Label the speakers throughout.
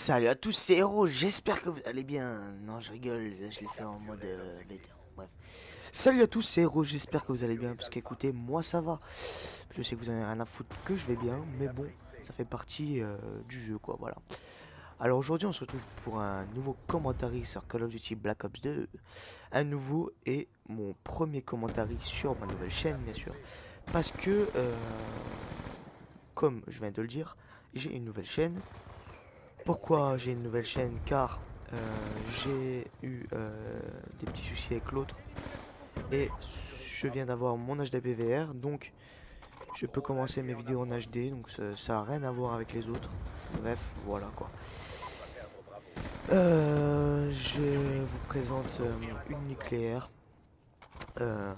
Speaker 1: Salut à tous, c'est Héros, j'espère que vous allez bien. Non, je rigole, je l'ai fait en mode vidéo, bref. Salut à tous, c'est Héros, j'espère que vous allez bien, parce qu'écoutez, moi ça va. Je sais que vous avez rien à foutre que je vais bien, mais bon, ça fait partie du jeu, quoi, voilà. Alors aujourd'hui, on se retrouve pour un nouveau commentaire sur Call of Duty Black Ops 2. Un nouveau et mon premier commentaire sur ma nouvelle chaîne, bien sûr. Parce que, comme je viens de le dire, j'ai une nouvelle chaîne. Pourquoi j'ai une nouvelle chaîne? Car j'ai eu des petits soucis avec l'autre et je viens d'avoir mon HD PVR, donc je peux commencer mes vidéos en HD, donc ça a rien à voir avec les autres. Bref, voilà quoi. Je vous présente une nucléaire. Euh,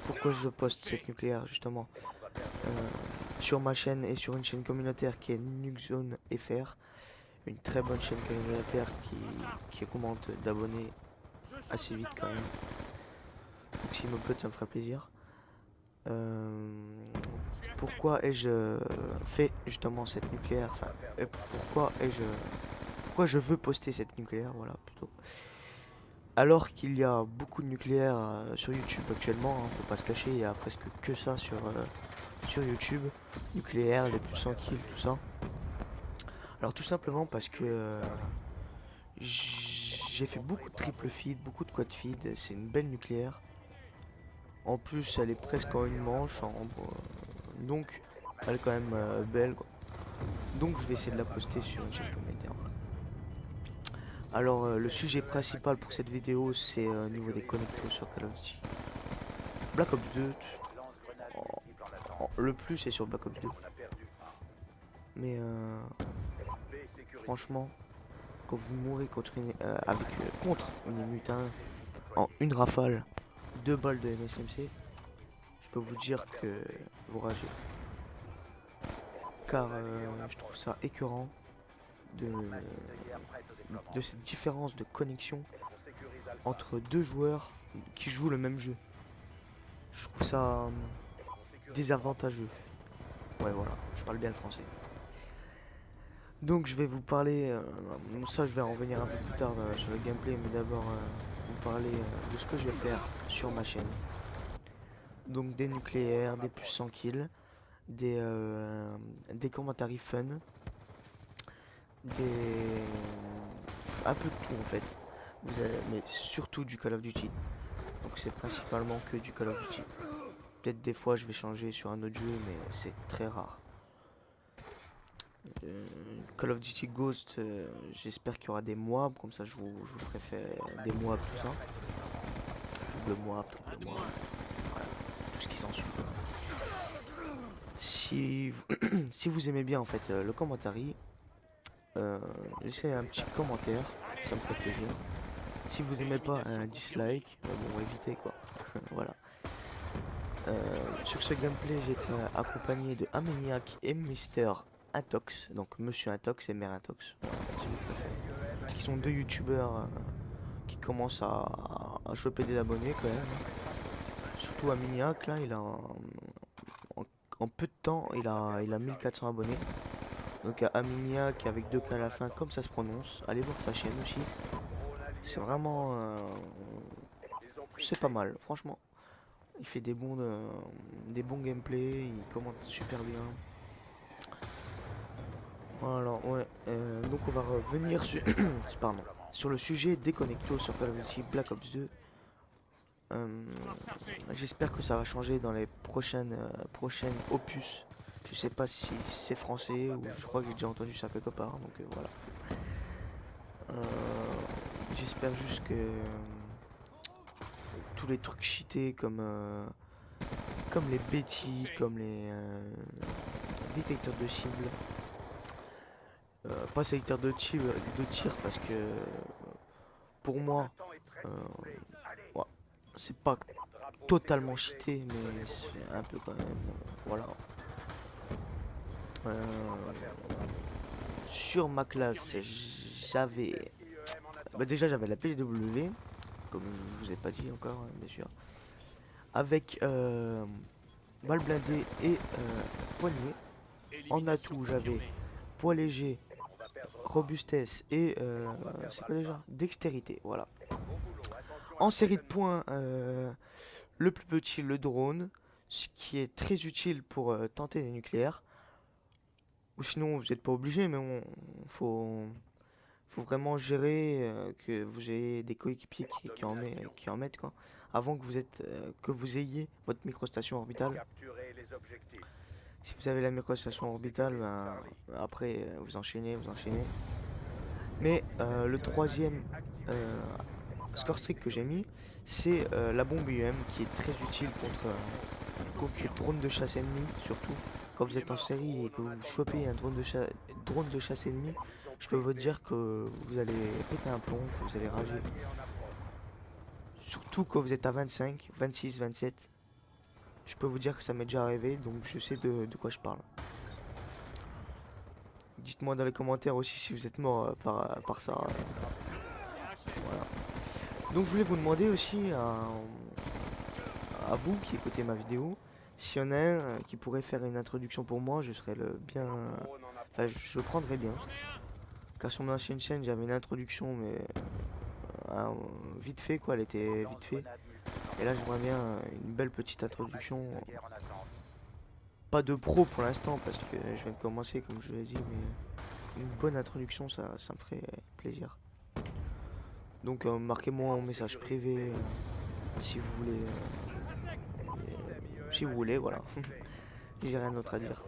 Speaker 1: Pourquoi je poste cette nucléaire justement sur ma chaîne et sur une chaîne communautaire qui est Nuxzone FR, une très bonne chaîne communautaire qui augmente d'abonnés assez vite quand même. Donc si me pote, ça me ferait plaisir. Pourquoi ai-je fait justement cette nucléaire, enfin, pourquoi je veux poster cette nucléaire, voilà, plutôt. Alors qu'il y a beaucoup de nucléaires sur YouTube actuellement, hein, faut pas se cacher, il y a presque que ça sur YouTube. Nucléaire, les plus 100 kills, tout ça. Alors tout simplement parce que j'ai fait beaucoup de triple feed, beaucoup de quad feed, c'est une belle nucléaire. En plus, elle est presque en une manche, donc elle est quand même belle, quoi. Donc je vais essayer de la poster sur une chaîne communautaire. Voilà. Alors le sujet principal pour cette vidéo, c'est au niveau des connectos sur Call of Duty. Black Ops 2, le plus c'est sur Black Ops 2. Mais franchement, quand vous mourrez contre une mutin en une rafale, 2 balles de MSMC, je peux vous dire que vous ragez. Car je trouve ça écœurant de, de cette différence de connexion entre deux joueurs qui jouent le même jeu. Je trouve ça désavantageux. Ouais, voilà, je parle bien le français. Donc je vais vous parler, ça je vais en revenir un peu plus tard sur le gameplay, mais d'abord vous parler de ce que je vais faire sur ma chaîne. Donc des nucléaires, des plus 100 kills, des commentaires fun, des un peu de tout en fait. Mais surtout du Call of Duty. Donc c'est principalement que du Call of Duty. Peut-être des fois je vais changer sur un autre jeu, mais c'est très rare. Call of Duty Ghost, j'espère qu'il y aura des moabs, comme ça je vous ferai faire des moabs, tout ça. Double moab, triple moab, voilà, tout ce qui s'ensuit. Si vous, si vous aimez bien en fait le commentaire, laissez un petit commentaire, ça me ferait plaisir. Si vous aimez pas, un dislike, bon évitez quoi. Voilà. Sur ce gameplay, j'étais accompagné de Ameniac et Mister Intox, donc Monsieur Intox et Mère Intox, voilà, si vous préférez, qui sont deux youtubeurs qui commencent à choper des abonnés quand même. Surtout Ameniac, là, en peu de temps, il a 1400 abonnés. Donc Ameniac avec 2K à la fin, comme ça se prononce. Allez voir sa chaîne aussi. C'est vraiment, c'est pas mal, franchement. Il fait des bons gameplays, il commente super bien. Voilà, ouais. Donc on va revenir sur, pardon, sur le sujet des connectos sur Call of Duty Black Ops 2. J'espère que ça va changer dans les prochaines opus. Je sais pas si c'est français ou je crois que j'ai déjà entendu ça quelque part. Donc voilà. Euh, J'espère juste que tous les trucs cheatés comme les Betty, comme les détecteurs de cible. Pas sélecteur de tir parce que pour moi ouais, c'est pas totalement cheaté mais c'est un peu quand même voilà. Euh, sur ma classe j'avais déjà j'avais la PW comme je vous ai pas dit encore hein, bien sûr avec balle blindée et poignée. En atout j'avais poids léger, robustesse et c'est quoi déjà? Dextérité, voilà. En série de points, le plus petit, le drone, ce qui est très utile pour tenter des nucléaires. Ou sinon, vous n'êtes pas obligé, mais faut vraiment gérer que vous ayez des coéquipiers qui en mettent quoi. Avant que que vous ayez votre microstation orbitale. Si vous avez la microstation orbitale, ben, après vous enchaînez, vous enchaînez. Mais le troisième score strict que j'ai mis, c'est la bombe UM qui est très utile contre les drones de chasse ennemis, surtout quand vous êtes en série et que vous chopez un drone de chasse ennemi. Je peux vous dire que vous allez péter un plomb, que vous allez rager. Surtout quand vous êtes à 25, 26, 27. Je peux vous dire que ça m'est déjà arrivé, donc je sais de quoi je parle. Dites-moi dans les commentaires aussi si vous êtes mort par ça. Voilà. Donc je voulais vous demander aussi à vous qui écoutez ma vidéo, s'il y en a un qui pourrait faire une introduction pour moi, je serais le bien... Enfin, je prendrais bien. Car sur mon ancienne chaîne, j'avais une introduction, mais vite fait quoi, elle était vite fait. Et là, j'aimerais bien une belle petite introduction. Pas de pro pour l'instant, parce que je viens de commencer, comme je l'ai dit, mais une bonne introduction, ça me ferait plaisir. Donc, marquez-moi en message privé si vous voulez. Si vous voulez, voilà. J'ai rien d'autre à dire.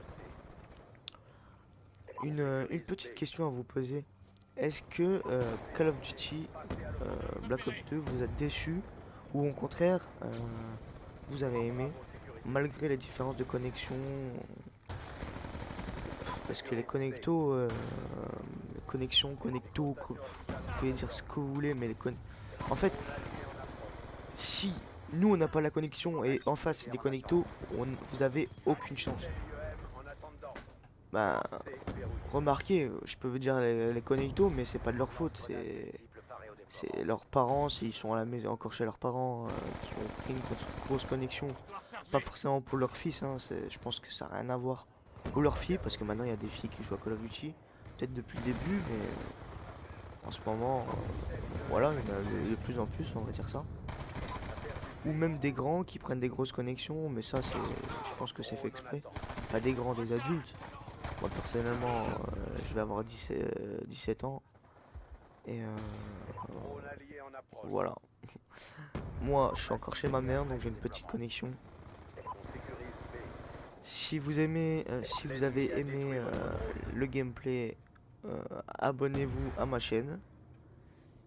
Speaker 1: Une petite question à vous poser. Est-ce que Call of Duty Black Ops 2 vous a déçu ou au contraire vous avez aimé malgré les différences de connexion? Parce que les connectos, connecto, vous pouvez dire ce que vous voulez, mais en fait, si nous on n'a pas la connexion et en face c'est des connectos, vous avez aucune chance. Bah, remarquez, je peux vous dire les connectos, mais c'est pas de leur faute, c'est leurs parents, s'ils sont à la maison, encore chez leurs parents, qui ont pris une grosse connexion. Pas forcément pour leur fils, hein, je pense que ça n'a rien à voir. Ou leur fille, parce que maintenant il y a des filles qui jouent à Call of Duty. Peut-être depuis le début, mais en ce moment, voilà, il y en a de plus en plus, on va dire ça. Ou même des grands qui prennent des grosses connexions, mais ça, je pense que c'est fait exprès. Pas des grands, des adultes. Moi personnellement, je vais avoir 17 ans. Et voilà. Moi, je suis encore chez ma mère, donc j'ai une petite connexion. Si vous avez aimé le gameplay, abonnez-vous à ma chaîne.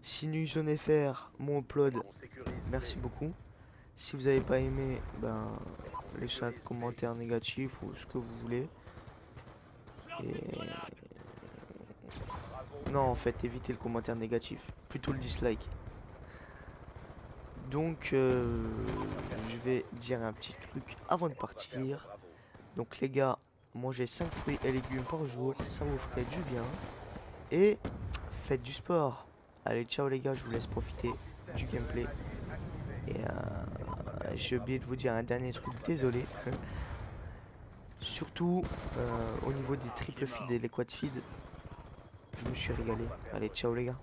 Speaker 1: Si NuizoNFR mon upload, merci beaucoup. Si vous n'avez pas aimé, ben laissez un commentaire négatif ou ce que vous voulez. Et non, en fait, évitez le commentaire négatif, plutôt le dislike. Donc, je vais dire un petit truc avant de partir. Donc, les gars, mangez 5 fruits et légumes par jour, ça vous ferait du bien. Et faites du sport. Allez, ciao les gars, je vous laisse profiter du gameplay. Et j'ai oublié de vous dire un dernier truc, désolé. Surtout au niveau des triple feed et les quad feed, je me suis régalé. Allez, ciao les gars,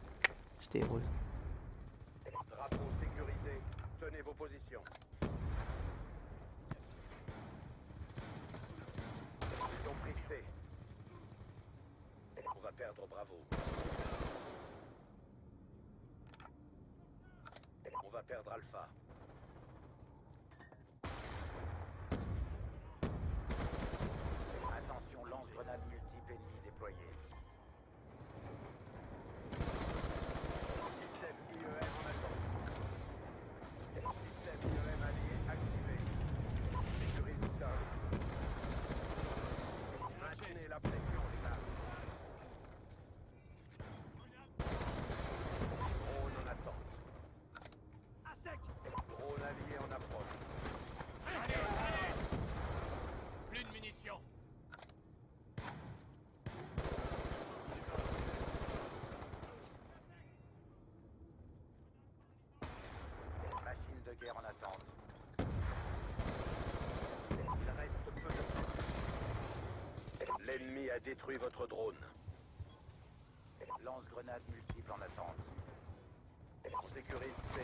Speaker 1: c'était heureux.
Speaker 2: Drapeau sécurisé, tenez vos positions. Ils ont pris C. On va perdre Bravo. On va perdre Alpha. Attention, lance-grenade multiple ennemi déployé. Système IEM en attente. Système IEM allié activé. Sécurise Zone. Maintenez la pression, les gars. Drone en attente. À sec. a détruit votre drone. Lance-grenade multiple en attente. On sécurise C.